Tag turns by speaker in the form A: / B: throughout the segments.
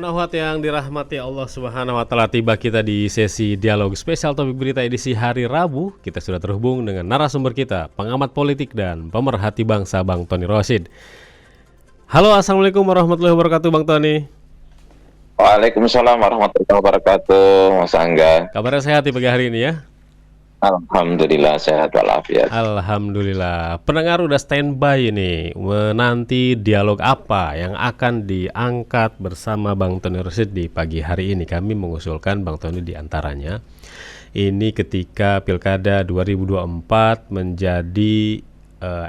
A: Mohon ahuat yang dirahmati Allah Subhanahu wa taala, tiba kita di sesi dialog spesial topik berita edisi hari Rabu. Kita sudah terhubung dengan narasumber kita, pengamat politik dan pemerhati bangsa Bang Tony Rosyid. Halo, assalamualaikum warahmatullahi wabarakatuh, Bang Tony.
B: Waalaikumsalam warahmatullahi wabarakatuh, Mas Angga.
A: Kabarnya sehat di pagi hari ini ya?
B: Alhamdulillah sehat walafiat.
A: Alhamdulillah. Pendengar udah standby ini menanti dialog apa yang akan diangkat bersama Bang Tony Rosyid di pagi hari ini. Kami mengusulkan Bang Tony di antaranya. Ini ketika Pilkada 2024 menjadi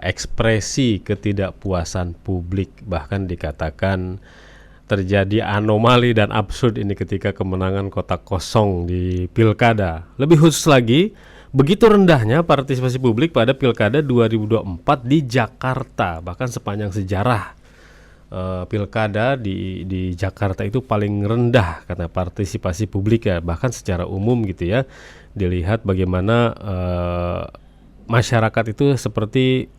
A: ekspresi ketidakpuasan publik, bahkan dikatakan terjadi anomali dan absurd ini ketika kemenangan kotak kosong di Pilkada. Lebih khusus lagi, begitu rendahnya partisipasi publik pada Pilkada 2024 di Jakarta. Bahkan sepanjang sejarah Pilkada di Jakarta itu paling rendah karena partisipasi publik ya. Bahkan secara umum gitu ya, dilihat bagaimana masyarakat itu seperti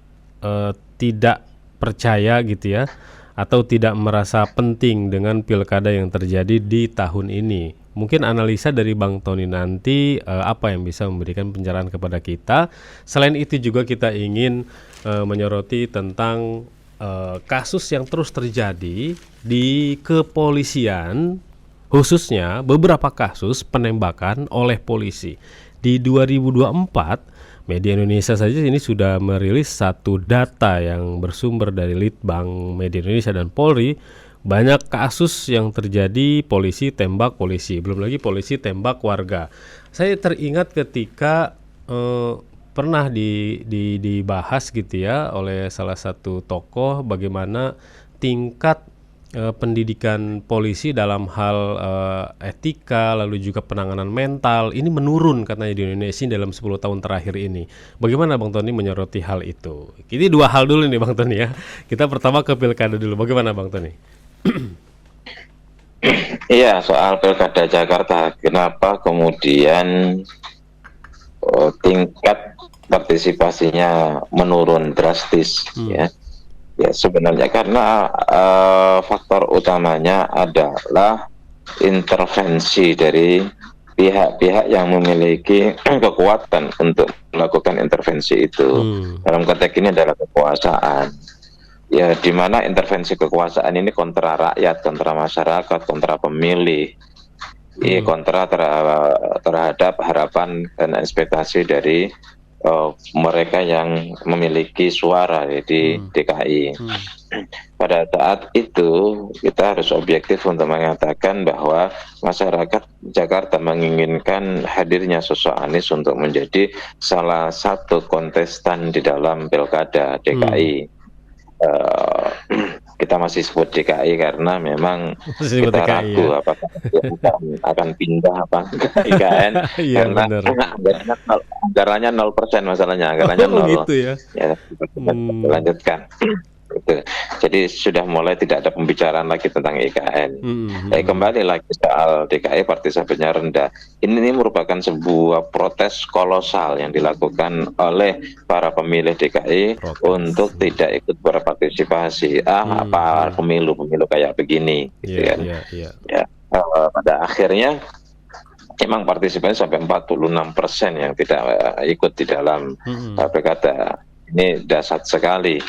A: tidak percaya gitu ya, atau tidak merasa penting dengan Pilkada yang terjadi di tahun ini. Mungkin analisa dari Bang Tony nanti apa yang bisa memberikan pencerahan kepada kita. Selain itu juga kita ingin menyoroti tentang kasus yang terus terjadi di kepolisian, khususnya beberapa kasus penembakan oleh polisi. Di 2024, Media Indonesia saja ini sudah merilis satu data yang bersumber dari Litbang Media Indonesia dan Polri. Banyak kasus yang terjadi polisi tembak polisi, belum lagi polisi tembak warga. Saya teringat ketika pernah dibahas gitu ya oleh salah satu tokoh bagaimana tingkat pendidikan polisi dalam hal etika, lalu juga penanganan mental ini menurun katanya di Indonesia dalam 10 tahun terakhir ini. Bagaimana Bang Tony menyoroti hal itu? Ini dua hal dulu nih Bang Tony ya. Kita pertama ke Pilkada dulu. Bagaimana Bang Tony?
B: Iya, soal Pilkada Jakarta, kenapa kemudian tingkat partisipasinya menurun drastis ya? Ya sebenarnya karena faktor utamanya adalah intervensi dari pihak-pihak yang memiliki kekuatan untuk melakukan intervensi itu. Dalam konteks ini adalah kekuasaan. Ya, di mana intervensi kekuasaan ini kontra rakyat, kontra masyarakat, kontra pemilih, kontra terhadap harapan dan ekspektasi dari mereka yang memiliki suara di DKI. Pada saat itu kita harus objektif untuk mengatakan bahwa masyarakat Jakarta menginginkan hadirnya sosok Anies untuk menjadi salah satu kontestan di dalam Pilkada DKI. Kita masih sebut DKI karena memang kita ragu ya, apakah akan pindah apa ke IKN karena anggarannya 0% masalahnya, anggarannya 0.
A: Gitu ya.
B: Lanjutkan. Jadi sudah mulai tidak ada pembicaraan lagi tentang IKN. Kembali lagi soal DKI partisipasinya rendah. Ini merupakan sebuah protes kolosal yang dilakukan oleh para pemilih DKI untuk tidak ikut berpartisipasi. Apa pemilu kayak begini, gitu kan? Ya, pada akhirnya memang partisipasi sampai 46% yang tidak ikut di dalam Pilkada. Ini dahsyat sekali,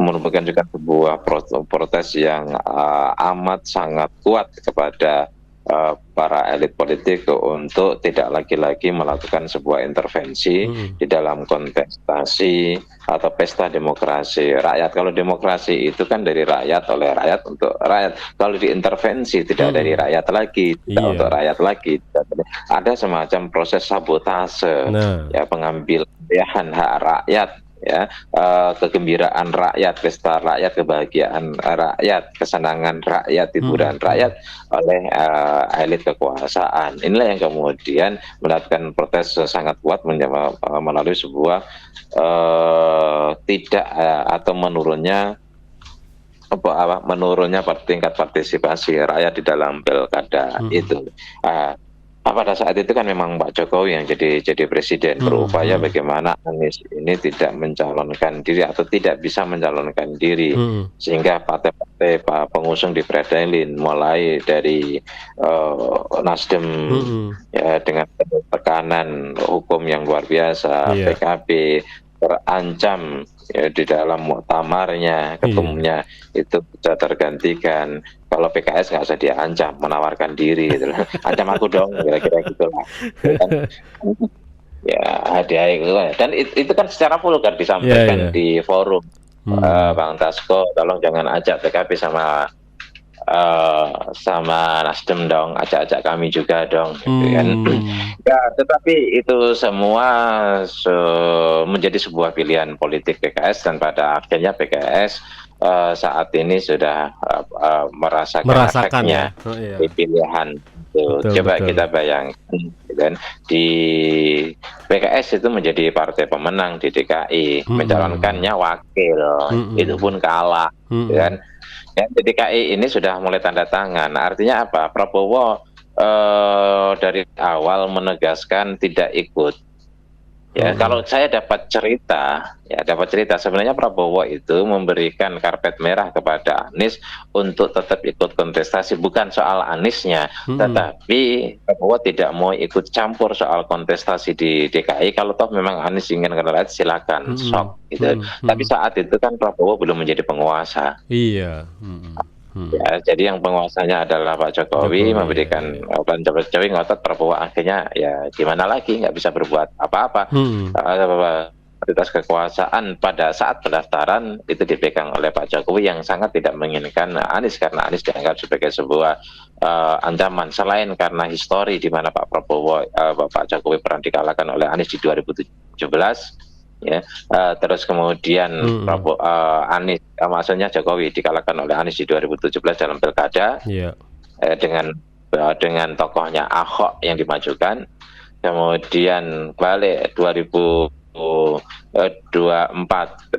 B: merupakan juga sebuah protes yang amat sangat kuat kepada para elit politik untuk tidak lagi-lagi melakukan sebuah intervensi di dalam kontestasi atau pesta demokrasi rakyat. Kalau demokrasi itu kan dari rakyat, oleh rakyat, untuk rakyat. Kalau diintervensi tidak dari rakyat lagi, tidak untuk rakyat lagi. Ada semacam proses sabotase, ya, pengambilan hak rakyat, ya, kegembiraan rakyat, pesta rakyat, kebahagiaan rakyat, kesenangan rakyat, hiburan rakyat oleh elit kekuasaan. Inilah yang kemudian melakukan protes sangat kuat melalui sebuah atau menurunnya tingkat partisipasi rakyat di dalam pilkada itu. pada saat itu kan memang Pak Jokowi yang jadi presiden, berupaya bagaimana Anies ini tidak mencalonkan diri atau tidak bisa mencalonkan diri, sehingga partai-partai pengusung dipretelin, mulai dari Nasdem ya dengan tekanan hukum yang luar biasa, PKB terancam ya, di dalam muktamarnya ketumnya itu bisa tergantikan. Kalau PKS nggak usah diancam, menawarkan diri gitu. Ancam aku dong, kira-kira gitulah. Ya hadiah itu kan. Dan itu kan secara vulgar disampaikan di forum. Bang Tasko, tolong jangan ajak PKB sama Nasdem dong, ajak-ajak kami juga dong, gitu kan. Ya, tetapi itu semua menjadi sebuah pilihan politik PKS, dan pada akhirnya PKS saat ini sudah merasakan efeknya di pilihan itu. Coba kita bayangkan, kan, di PKS itu menjadi partai pemenang di DKI, mencalonkannya wakil, itu pun kalah, kan. Ya, DKI ini sudah mulai tanda tangan. Artinya apa? Prabowo dari awal menegaskan tidak ikut. Ya, kalau saya dapat cerita sebenarnya Prabowo itu memberikan karpet merah kepada Anies untuk tetap ikut kontestasi, bukan soal Aniesnya, tetapi Prabowo tidak mau ikut campur soal kontestasi di DKI. Kalau toh memang Anies ingin kandidat, silakan, sok gitu. Tapi saat itu kan Prabowo belum menjadi penguasa.
A: Iya.
B: Ya, jadi yang penguasanya adalah Pak Jokowi, memberikan Pak Jokowi ngotot, Prabowo akhirnya ya gimana lagi, nggak bisa berbuat apa-apa. Otoritas kekuasaan pada saat pendaftaran itu dipegang oleh Pak Jokowi yang sangat tidak menginginkan Anies, karena Anies dianggap sebagai sebuah ancaman, selain karena histori di mana Pak Jokowi pernah dikalahkan oleh Anies di 2017. Ya, terus kemudian Anies, maksudnya Jokowi dikalahkan oleh Anies di 2017 dalam pilkada, dengan tokohnya Ahok yang dimajukan. Kemudian balik 2024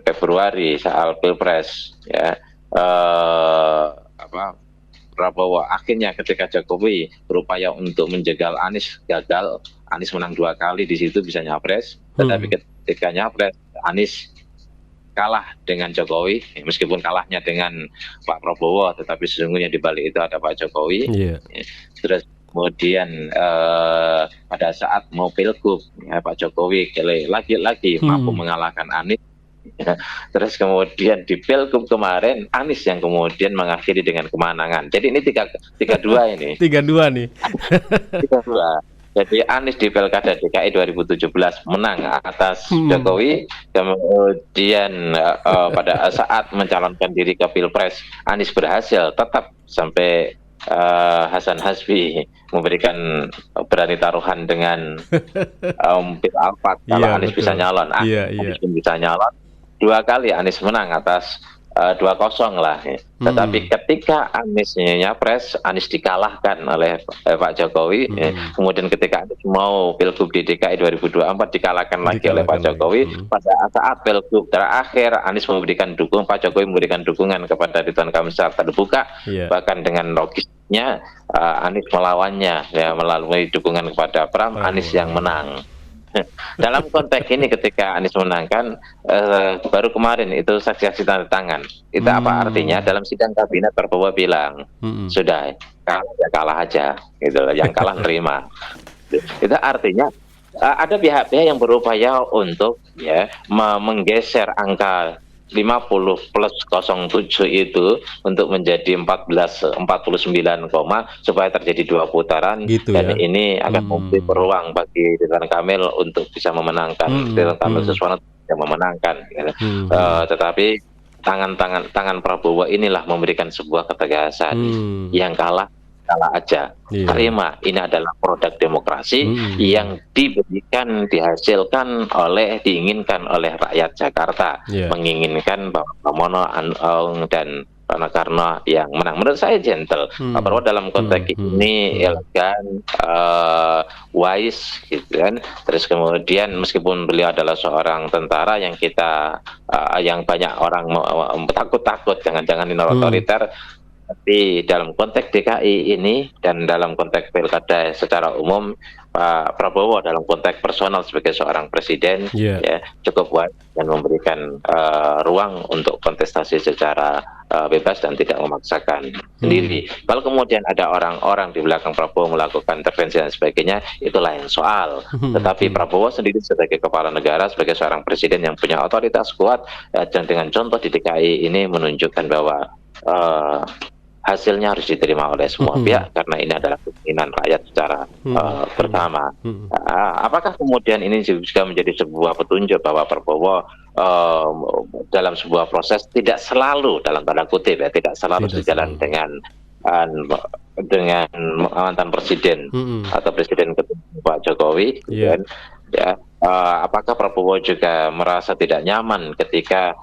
B: Februari soal pilpres, ya, Prabowo akhirnya ketika Jokowi berupaya untuk menjegal Anies, gagal. Anies menang 2 kali di situ bisa nyapres, tetapi ketika nyapres Anies kalah dengan Jokowi, meskipun kalahnya dengan Pak Prabowo, tetapi sesungguhnya di balik itu ada Pak Jokowi. Terus kemudian pada saat mau pilgub, ya, Pak Jokowi lagi-lagi mampu mengalahkan Anies. Terus kemudian di pilgub kemarin Anies yang kemudian mengakhiri dengan kemenangan. Jadi ini 3-2 ini.
A: 3-2 nih.
B: 3-2. Jadi Anies di Pilkada DKI 2017 menang atas Jokowi, kemudian pada saat mencalonkan diri ke Pilpres Anies berhasil tetap sampai Hasan Hasbi memberikan berani taruhan dengan Pil Alphard kalau Anies bisa nyalon. Anies pun bisa nyalon 2 kali, Anies menang atas 2-0 lah. Tetapi ketika Anies nyapres, Anies dikalahkan oleh Pak Jokowi. Kemudian ketika Anies mau pilgub di DKI 2024 dikalahkan lagi oleh Pak Jokowi. Pada saat pilgub terakhir Anies Pak Jokowi memberikan dukungan kepada Ridwan Kamil secara terbuka, bahkan dengan logisnya Anies melawannya, ya, melalui dukungan kepada Pram, Anies yang menang. Dalam konteks ini ketika Anies menangkan, baru kemarin itu saksi-saksi tanda tangan. Itu apa artinya? Dalam sidang kabinet Prabowo bilang, sudah kalah aja, gitu loh. Yang kalah nerima. Itu artinya ada pihak-pihak yang berupaya untuk, ya, menggeser angka 50 plus 07 itu untuk menjadi 49, supaya terjadi 2 putaran, gitu, dan ini akan memberi peluang bagi Ridwan Kamil untuk bisa memenangkan. Ridwan Kamil Suswono yang memenangkan, gitu. Tetapi tangan Prabowo inilah memberikan sebuah ketegasan. Yang kalah aja, terima, ini adalah produk demokrasi yang dihasilkan diinginkan oleh rakyat Jakarta, menginginkan Pak Pramono dan Rano Karno yang menang. Menurut saya gentle, Pak Prabowo dalam konteks ini elegan, wise, gitu kan. Terus kemudian meskipun beliau adalah seorang tentara yang banyak orang takut, jangan-jangan ini otoriter, Tapi dalam konteks DKI ini dan dalam konteks pilkada secara umum, Pak Prabowo dalam konteks personal sebagai seorang presiden ya cukup kuat dan memberikan ruang untuk kontestasi secara bebas dan tidak memaksakan sendiri. Kalau kemudian ada orang-orang di belakang Prabowo melakukan intervensi dan sebagainya, itu lain soal. Tetapi Prabowo sendiri sebagai kepala negara, sebagai seorang presiden yang punya otoritas kuat, dan dengan contoh di DKI ini menunjukkan bahwa hasilnya harus diterima oleh semua pihak karena ini adalah keinginan rakyat secara bersama. Apakah kemudian ini juga menjadi sebuah petunjuk bahwa Prabowo dalam sebuah proses tidak selalu dalam tanda kutip ya, tidak selalu sejalan dengan mantan presiden atau presiden Pak Jokowi, kan? Ya, apakah Prabowo juga merasa tidak nyaman ketika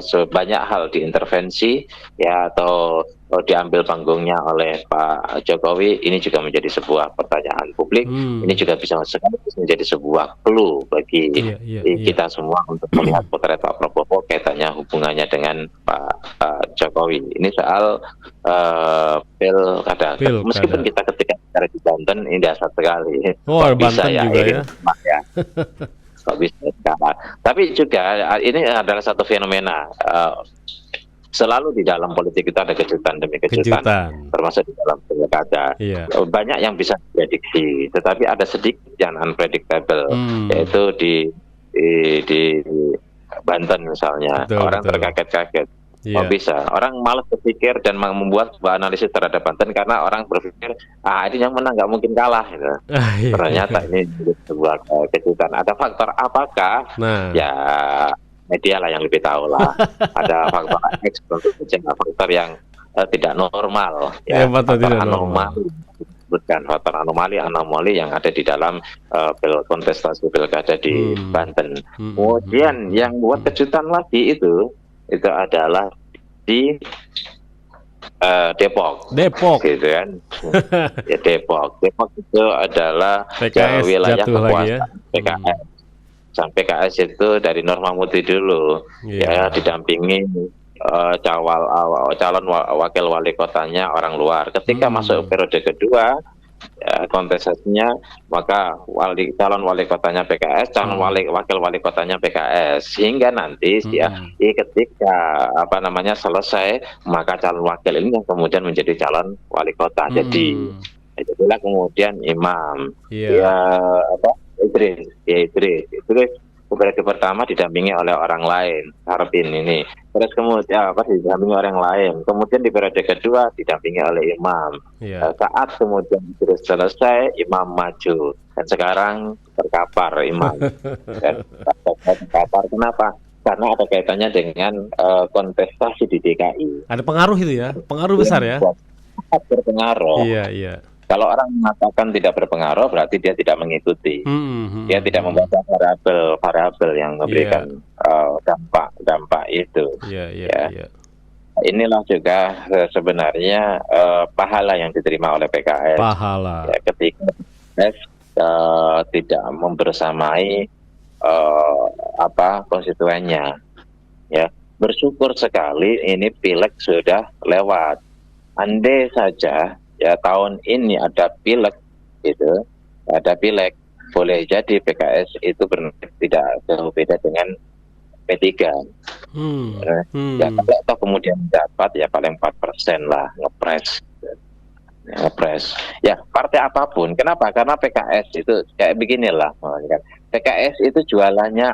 B: sebanyak hal diintervensi ya atau diambil panggungnya oleh Pak Jokowi? Ini juga menjadi sebuah pertanyaan publik. Ini juga bisa sekaligus menjadi sebuah clue bagi kita semua untuk melihat potret Pak Prabowo kaitannya hubungannya dengan Pak Jokowi. Ini soal pilkada. Meskipun kita ketika bicara di Banten ini dasar sekali.
A: Banten
B: ya,
A: juga ya.
B: Kok bisa kalah. Tapi juga ini adalah satu fenomena. Selalu di dalam politik kita ada kejutan demi kejutan. Termasuk di dalam pilkada. Banyak yang bisa diprediksi, tetapi ada sedikit yang unpredictable, yaitu di Banten misalnya. Orang terkaget-kaget. Bisa orang malas berpikir dan membuat sebuah analisis terhadap Banten karena orang berpikir ini yang menang nggak mungkin kalah gitu. Ternyata ini sebuah kejutan. Ada faktor apakah? Ya media lah yang lebih tahu lah. Ada faktor X, faktor yang tidak normal, faktor anomali. Bukan faktor anomali yang ada di dalam kontestasi pilkada di Banten. Kemudian yang buat kejutan lagi itu adalah di Depok, gitu kan? Ya Depok itu adalah wilayah kekuasaan PKS. PKS itu dari Norma Murti dulu, ya didampingi calon wakil wali kotanya orang luar. Ketika masuk periode kedua, kontestasinya maka calon wali kotanya PKS, calon wakil wali kotanya PKS, sehingga nanti ketika selesai maka calon wakil ini yang kemudian menjadi calon wali kota. Jadi itulah kemudian Imam Idris periode pertama didampingi oleh orang lain, Harbin ini. Terus kemudian didampingi orang lain. Kemudian di periode kedua didampingi oleh Imam. Saat kemudian Idris selesai, Imam maju. Dan sekarang terkapar Imam. Terkapar kenapa? Karena ada kaitannya dengan kontestasi di DKI.
A: Ada pengaruh itu ya, pengaruh besar ya.
B: Berpengaruh.
A: Iya.
B: Kalau orang mengatakan tidak berpengaruh, berarti dia tidak mengikuti. Dia tidak membaca variabel yang memberikan dampak itu. Inilah juga sebenarnya pahala yang diterima oleh PKS.
A: Pahala.
B: Ketika PKS tidak membersamai konstituennya. Ya, bersyukur sekali ini pileg sudah lewat. Andai saja tahun ini ada pileg gitu, boleh jadi PKS itu tidak jauh beda dengan P3. Kalau kemudian dapat paling 4% lah ngepres. Ya partai apapun. Kenapa? Karena PKS itu kayak beginilah, PKS itu jualannya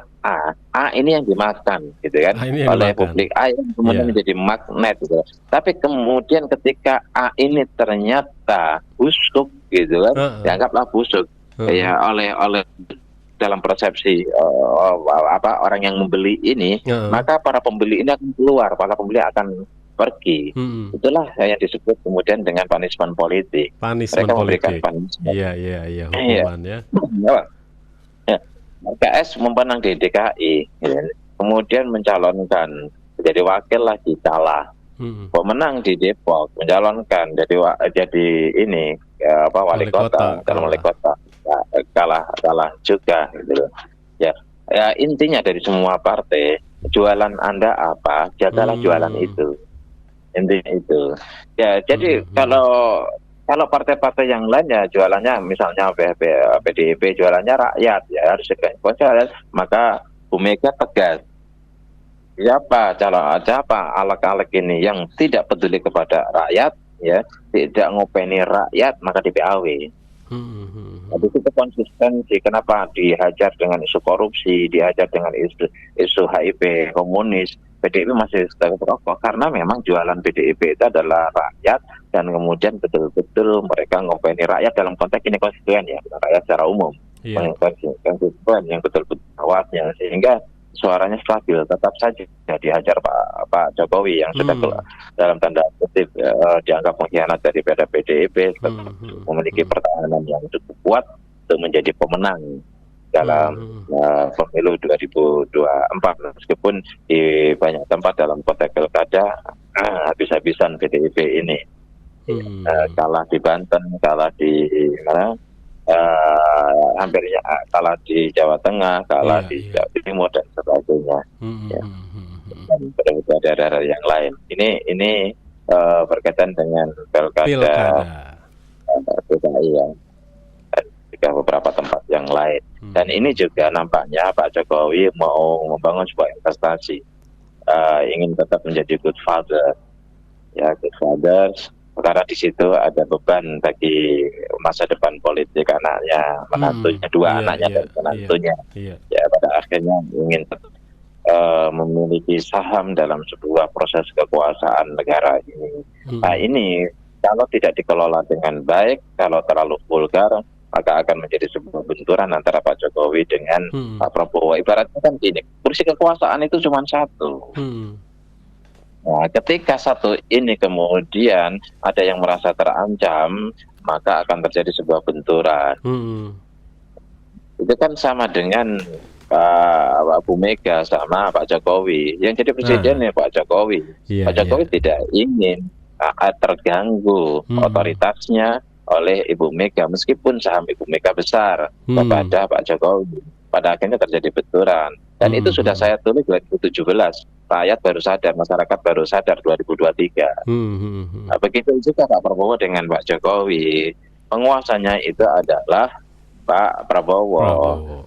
B: A ini yang dimakan gitu kan oleh publik, A yang kemudian menjadi magnet gitu. Tapi kemudian ketika A ini ternyata busuk gitu kan, dianggaplah busuk oleh dalam persepsi orang yang membeli ini, maka para pembeli ini akan keluar, para pembeli akan pergi. Itulah yang disebut kemudian dengan punishment politik. Mereka memberikan punishment.
A: Iya, hukuman ya.
B: PKS memenang di DKI, kemudian mencalonkan jadi wakil lagi kalah. Pemenang di Depok mencalonkan jadi ini wali kota, calon wali kota kalah juga gitu loh. Ya intinya dari semua partai jualan Anda apa, jagalah jualan itu. Intinya itu. Ya, jadi kalau partai-partai yang lain ya jualannya misalnya PDIP jualannya rakyat, ya harus rakyat, maka Bu Mega tegas. Siapa alek-alek ini yang tidak peduli kepada rakyat, ya tidak ngopeni rakyat, maka di PAW. Tapi itu konsistensi. Kenapa dihajar dengan isu korupsi, dihajar dengan isu HIP komunis, PDIP masih tetap rokok karena memang jualan PDIP itu adalah rakyat, dan kemudian betul-betul mereka ngopeni rakyat dalam konteks ini konstituen, ya rakyat secara umum, konstituen yang betul-betul awasnya, sehingga suaranya stabil. Tetap saja dihajar Pak Jokowi yang sudah dalam tanda kutip dianggap pengkhianat daripada PDIP, memiliki pertahanan yang cukup kuat untuk menjadi pemenang dalam pemilu 2024, meskipun di banyak tempat dalam konteks pilkada habis-habisan PDIP ini kalah di Banten, kalah di hampirnya kalah di Jawa Tengah, kalah di Jawa Timur dan sebagainya. Dan daerah-daerah yang lain. Ini berkaitan dengan pilkada DKI yang dan juga beberapa tempat yang lain. Dan ini juga nampaknya Pak Jokowi mau membangun sebuah investasi, ingin tetap menjadi good father, ya good fathers. Karena di situ ada beban bagi masa depan politik anaknya, menantunya, dua anaknya dan menantunya. Ya pada akhirnya ingin memiliki saham dalam sebuah proses kekuasaan negara ini. Nah ini kalau tidak dikelola dengan baik, kalau terlalu vulgar, maka akan menjadi sebuah benturan antara Pak Jokowi dengan Pak Prabowo. Ibaratnya kan gini, kursi kekuasaan itu cuma satu. Nah, ketika satu ini kemudian ada yang merasa terancam, maka akan terjadi sebuah benturan. Itu kan sama dengan Bu Mega sama Pak Jokowi. Yang jadi presiden ya Pak Jokowi. Pak Jokowi tidak ingin terganggu otoritasnya oleh Ibu Mega, meskipun saham Ibu Mega besar kepada Pak Jokowi. Pada akhirnya terjadi benturan. Dan itu sudah saya tulis 2017. Rakyat baru sadar, masyarakat baru sadar 2023. Nah, begitu juga Pak Prabowo dengan Pak Jokowi. Penguasanya itu adalah Pak Prabowo.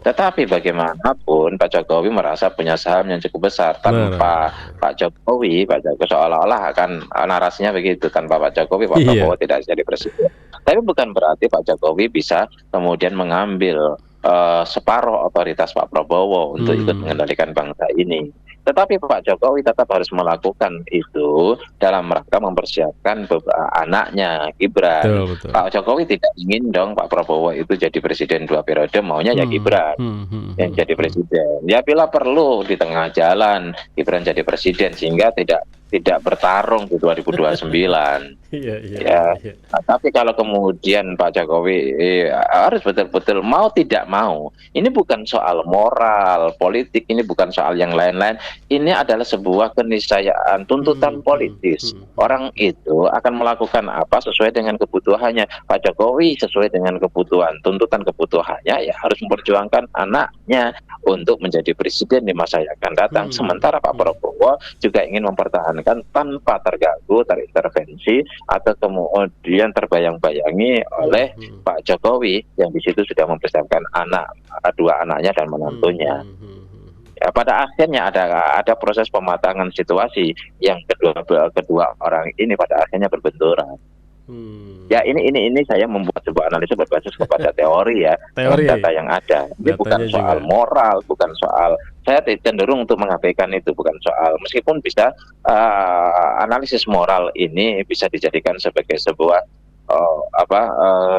B: Tetapi bagaimanapun Pak Jokowi merasa punya saham yang cukup besar. Tanpa Pak Jokowi seolah-olah akan narasinya begitu. Tanpa Pak Jokowi, Pak Prabowo tidak jadi presiden. Tapi bukan berarti Pak Jokowi bisa kemudian mengambil separuh otoritas Pak Prabowo untuk ikut mengendalikan bangsa ini. Tetapi Pak Jokowi tetap harus melakukan itu dalam rangka mempersiapkan anaknya Gibran. Betul. Pak Jokowi tidak ingin dong Pak Prabowo itu jadi presiden 2 periode, maunya ya Gibran yang jadi presiden. Ya bila perlu di tengah jalan Gibran jadi presiden sehingga tidak bertarung di 2029. Nah, tapi kalau kemudian Pak Jokowi harus betul-betul mau tidak mau, ini bukan soal moral politik, ini bukan soal yang lain-lain, ini adalah sebuah keniscayaan tuntutan politis. Orang itu akan melakukan apa sesuai dengan kebutuhannya. Pak Jokowi sesuai dengan kebutuhan, tuntutan kebutuhannya ya harus memperjuangkan anaknya untuk menjadi presiden di masa yang akan datang. Sementara Pak Prabowo juga ingin mempertahankan tanpa terganggu, terintervensi atau kemudian terbayang-bayangi oleh Pak Jokowi yang di situ sudah mempersiapkan dua anaknya dan menantunya. Ya, pada akhirnya ada proses pematangan situasi yang kedua orang ini pada akhirnya berbenturan. Ya ini saya membuat sebuah analisis berbasis kepada teori ya, data yang ada. Ini bukan soal moral, bukan soal, saya cenderung untuk mengabaikan itu, bukan soal, meskipun bisa analisis moral ini bisa dijadikan sebagai sebuah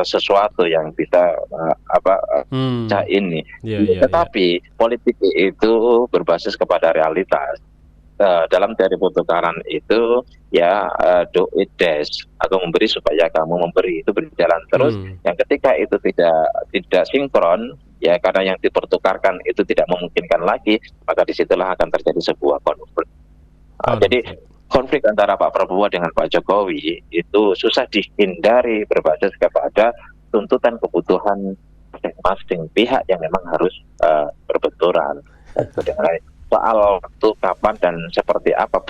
B: sesuatu yang bisa ini. Tetapi politik itu berbasis kepada realitas. Dalam teori pertukaran itu ya do it dash, aku memberi supaya kamu memberi, itu berjalan terus. Yang ketika itu tidak sinkron ya, karena yang dipertukarkan itu tidak memungkinkan lagi, maka disitulah akan terjadi sebuah konflik. Jadi konflik antara Pak Prabowo dengan Pak Jokowi itu susah dihindari berbasis kepada tuntutan kebutuhan masing-masing pihak yang memang harus berbenturan. soal waktu kapan dan seperti apa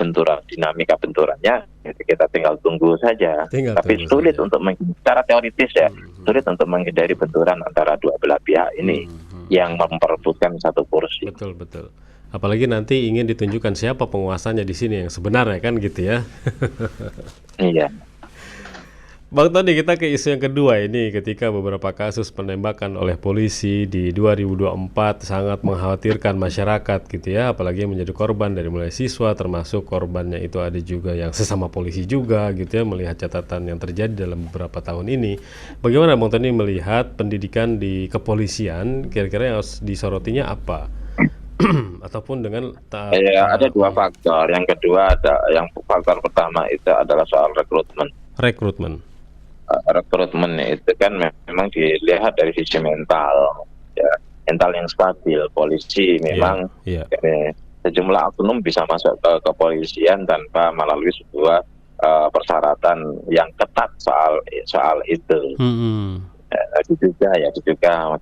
B: dinamika benturannya, itu kita tinggal tunggu saja. Tapi sulit untuk secara teoritis ya, sulit untuk menghindari benturan antara dua belah pihak ini yang memperebutkan satu kursi.
A: Betul. Apalagi nanti ingin ditunjukkan siapa penguasanya di sini yang sebenarnya kan gitu ya.
B: Iya.
A: Bang Tony, kita ke isu yang kedua ini, ketika beberapa kasus penembakan oleh polisi di 2024 sangat mengkhawatirkan masyarakat gitu ya, apalagi yang menjadi korban dari mulai siswa, termasuk korbannya itu ada juga yang sesama polisi juga gitu ya, melihat catatan yang terjadi dalam beberapa tahun ini. Bagaimana Bang Tony melihat pendidikan di kepolisian, kira-kira yang harus disorotinya apa? Ataupun dengan
B: ada dua faktor. Yang kedua faktor pertama itu adalah soal rekrutmen itu kan memang dilihat dari sisi mental ya, mental yang stabil. Polisi memang sejumlah oknum bisa masuk ke kepolisian tanpa melalui sebuah persyaratan yang ketat soal itu. Diduga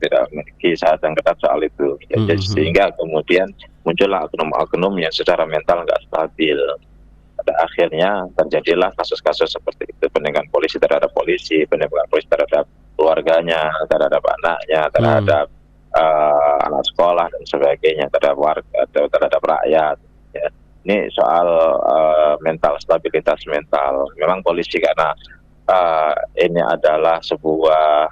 B: tidak memiliki syarat yang ketat soal itu ya, sehingga kemudian muncullah oknum-oknum yang secara mental nggak stabil. Pada akhirnya terjadilah kasus-kasus seperti itu, penembakan polisi terhadap polisi, penembakan polisi terhadap keluarganya, terhadap anaknya, terhadap anak sekolah dan sebagainya, terhadap warga, terhadap rakyat ya. Ini soal mental, stabilitas mental. Memang polisi karena ini adalah sebuah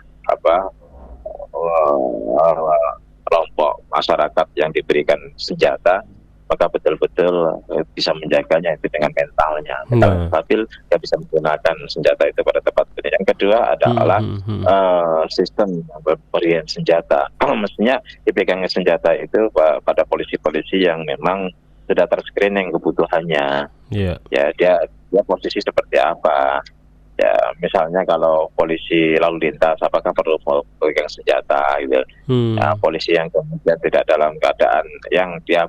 B: kelompok masyarakat yang diberikan senjata, maka betul-betul bisa menjaganya itu dengan mentalnya. Mental stabil, ya bisa menggunakan senjata itu pada tepat. Yang kedua adalah sistem pemberian senjata. Mestinya dipegangnya senjata itu pada polisi-polisi yang memang sudah terscreening kebutuhannya. Ya dia posisi seperti apa. Ya, misalnya kalau polisi lalu lintas, apakah perlu pegang senjata gitu. Ya, polisi yang kemudian tidak dalam keadaan yang dia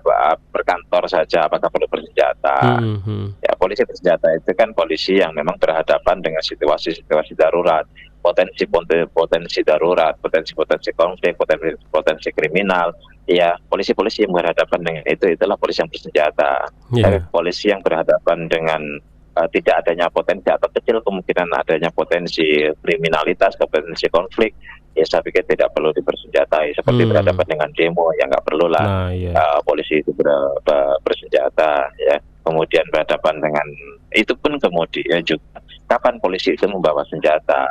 B: berkantor saja, apakah perlu bersenjata. Ya, polisi bersenjata itu kan polisi yang memang berhadapan dengan situasi darurat, potensi darurat, potensi konflik, potensi kriminal. Ya, polisi-polisi yang berhadapan dengan itulah polisi yang bersenjata. Polisi yang berhadapan dengan tidak adanya potensi atau kecil kemungkinan adanya potensi kriminalitas, potensi konflik, ya saya pikir tidak perlu dipersenjatai. Seperti berhadapan dengan demo, ya nggak perlulah polisi itu bersenjata. Ya, kemudian berhadapan dengan itu pun kemudian juga kapan polisi itu membawa senjata.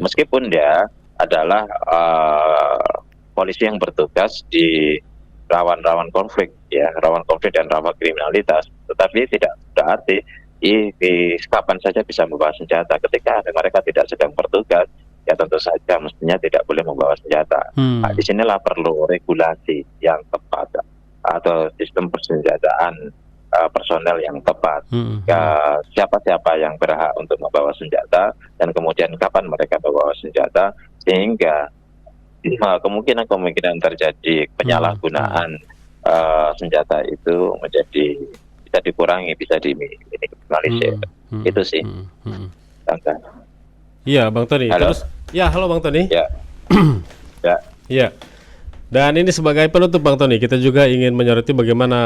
B: Meskipun dia adalah polisi yang bertugas di rawan konflik dan rawan kriminalitas, tetapi tidak berarti kapan saja bisa membawa senjata. Ketika mereka tidak sedang bertugas, ya tentu saja mestinya tidak boleh membawa senjata. Nah, disinilah perlu regulasi yang tepat atau sistem persenjataan personel yang tepat. Siapa-siapa yang berhak untuk membawa senjata dan kemudian kapan mereka membawa senjata, sehingga kemungkinan terjadi penyalahgunaan senjata itu bisa dikurangi, bisa diminimalisir. Itu sih.
A: Iya, Bang Tony.
B: Halo?
A: Terus, halo Bang Tony.
B: Ya.
A: Dan ini sebagai penutup Bang Tony, kita juga ingin menyoroti bagaimana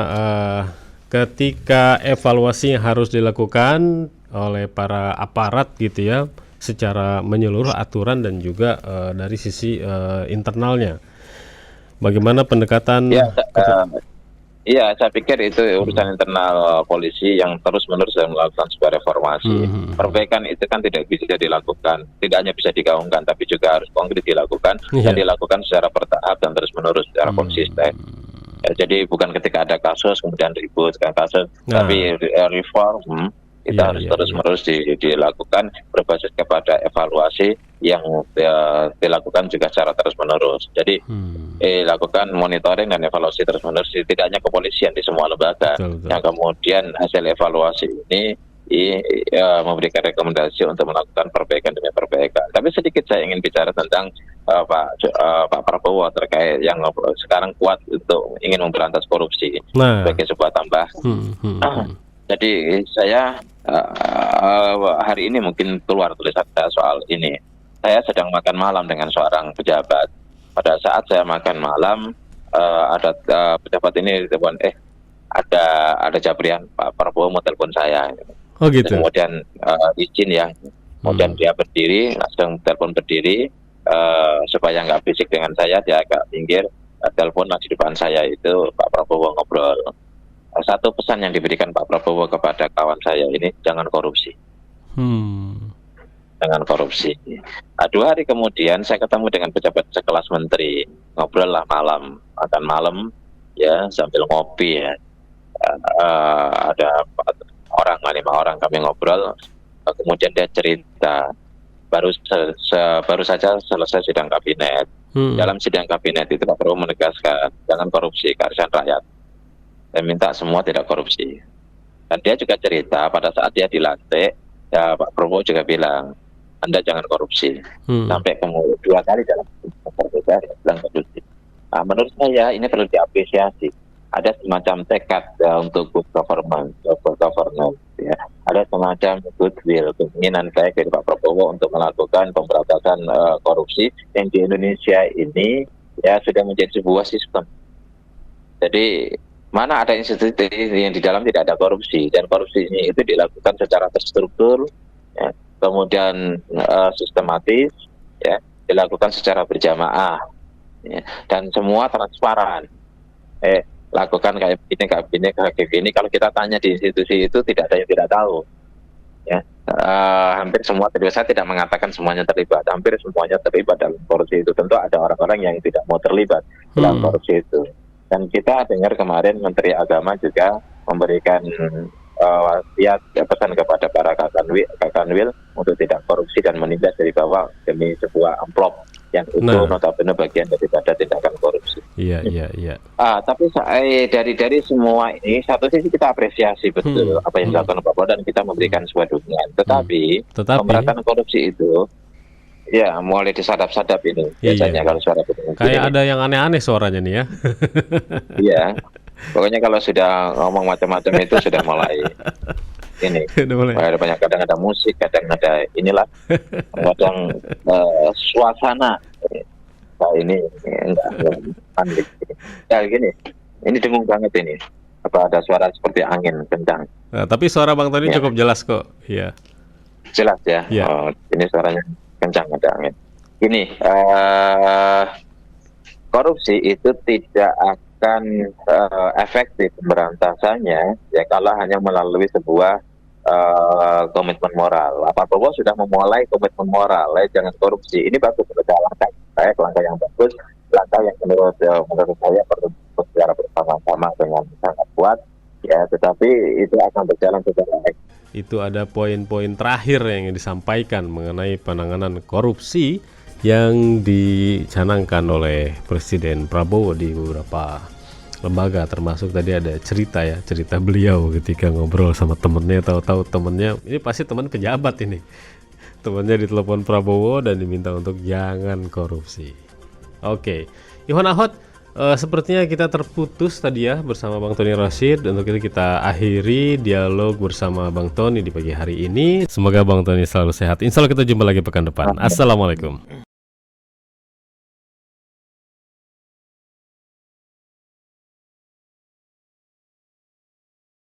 A: ketika evaluasi yang harus dilakukan oleh para aparat gitu ya, secara menyeluruh aturan dan juga dari sisi internalnya. Bagaimana pendekatan?
B: Iya, saya pikir itu urusan internal polisi yang terus-menerus melakukan sebuah reformasi. Perbaikan itu kan tidak bisa dilakukan, tidak hanya bisa digaungkan, tapi juga harus konkret dilakukan dan dilakukan secara bertahap dan terus-menerus secara konsisten. Ya, jadi bukan ketika ada kasus kemudian ribut dengan kasus, tapi reform itu harus terus-menerus dilakukan berbasis kepada evaluasi yang dilakukan juga secara terus-menerus. Jadi lakukan monitoring dan evaluasi terus-menerus tidak hanya kepolisian, di semua lembaga. Yang kemudian hasil evaluasi ini memberikan rekomendasi untuk melakukan perbaikan demi perbaikan. Tapi sedikit saya ingin bicara tentang Pak Prabowo terkait yang sekarang kuat untuk ingin memberantas korupsi sebagai sebuah tambahan. Jadi saya hari ini mungkin keluar tulisan saya soal ini. Saya sedang makan malam dengan seorang pejabat. Pada saat saya makan malam, ada pejabat ini telepon, ada Japrian, Pak Prabowo mau telepon saya.
A: Oh gitu.
B: Kemudian izin ya. Kemudian dia berdiri, langsung telepon berdiri, supaya nggak berisik dengan saya, dia agak pinggir, telepon langsung di depan saya, itu Pak Prabowo ngobrol. Satu pesan yang diberikan Pak Prabowo kepada kawan saya ini, jangan korupsi. Jangan korupsi. 2 hari kemudian saya ketemu dengan pejabat sekelas menteri, ngobrol lah malam, makan malam ya sambil ngopi ya. Ada 5 orang kami ngobrol. Kemudian dia cerita baru saja selesai sidang kabinet. Dalam sidang kabinet itu Pak Prabowo menegaskan jangan korupsi, kearifan rakyat. Dan minta semua tidak korupsi. Dan dia juga cerita pada saat dia dilantik, ya Pak Prabowo juga bilang Anda jangan korupsi. Sampai kemudian 2 kali dalam berbeda dia bilang korupsi. Nah, menurut saya ini perlu diapresiasi. Ada semacam tekad untuk good governance, ya. Ada semacam goodwill, keinginan baik dari Pak Prabowo untuk melakukan pemberantasan korupsi yang di Indonesia ini ya sudah menjadi sebuah sistem. Jadi mana ada institusi yang di dalam tidak ada korupsi, dan korupsi ini itu dilakukan secara terstruktur, ya, kemudian sistematis, ya, dilakukan secara berjamaah, ya, dan semua transparan. Lakukan kayak begini. Kalau kita tanya di institusi itu tidak ada yang tidak tahu. Ya, hampir semua terlibat. Saya tidak mengatakan semuanya terlibat. Hampir semuanya terlibat dalam korupsi itu. Tentu ada orang-orang yang tidak mau terlibat dalam korupsi itu. Dan kita dengar kemarin Menteri Agama juga memberikan wasiat pesan kepada para kakanwil untuk tidak korupsi dan menindak dari bawah demi sebuah amplop yang itu notabene bagian daripada tindakan korupsi.
A: Iya.
B: Tapi dari semua ini, satu sisi kita apresiasi betul apa yang dilakukan Pak Prabowo dan kita memberikan sebuah dukungan. Tetapi pemberantasan korupsi itu, ya mulai disadap-sadap ini. Biasanya kalau suara
A: kayak ada yang aneh-aneh suaranya nih ya.
B: Iya. Pokoknya kalau sudah ngomong macam-macam itu sudah mulai ini. Banyak, kadang ada musik, kadang ada inilah, kadang suasana. Nah, ini enggak panik. Ya gini, ini dengung banget ini. Apa ada suara seperti angin kencang.
A: Nah, tapi suara Bang Tony cukup jelas kok. Iya.
B: Jelas ya. Ini suaranya kencang, ada angin. Ini korupsi itu tidak akan efektif pemberantasannya ya kalau hanya melalui sebuah komitmen moral. Pak Prabowo sudah memulai komitmen moral, jangan korupsi. Ini bagus, langkah yang bagus, langkah yang menurut saya perlu secara bersama-sama dengan sangat kuat, ya. Tetapi itu akan berjalan secara baik.
A: Itu ada poin-poin terakhir yang disampaikan mengenai penanganan korupsi yang dicanangkan oleh Presiden Prabowo di beberapa lembaga, termasuk tadi ada cerita beliau ketika ngobrol sama temennya, tahu-tahu temennya ini pasti teman pejabat ini, temennya ditelepon Prabowo dan diminta untuk jangan korupsi. Oke, Iwan Ahod, sepertinya kita terputus tadi ya bersama Bang Tony Rashid. Untuk itu kita akhiri dialog bersama Bang Tony di pagi hari ini. Semoga Bang Tony selalu sehat. Insya Allah kita jumpa lagi pekan depan. Assalamualaikum.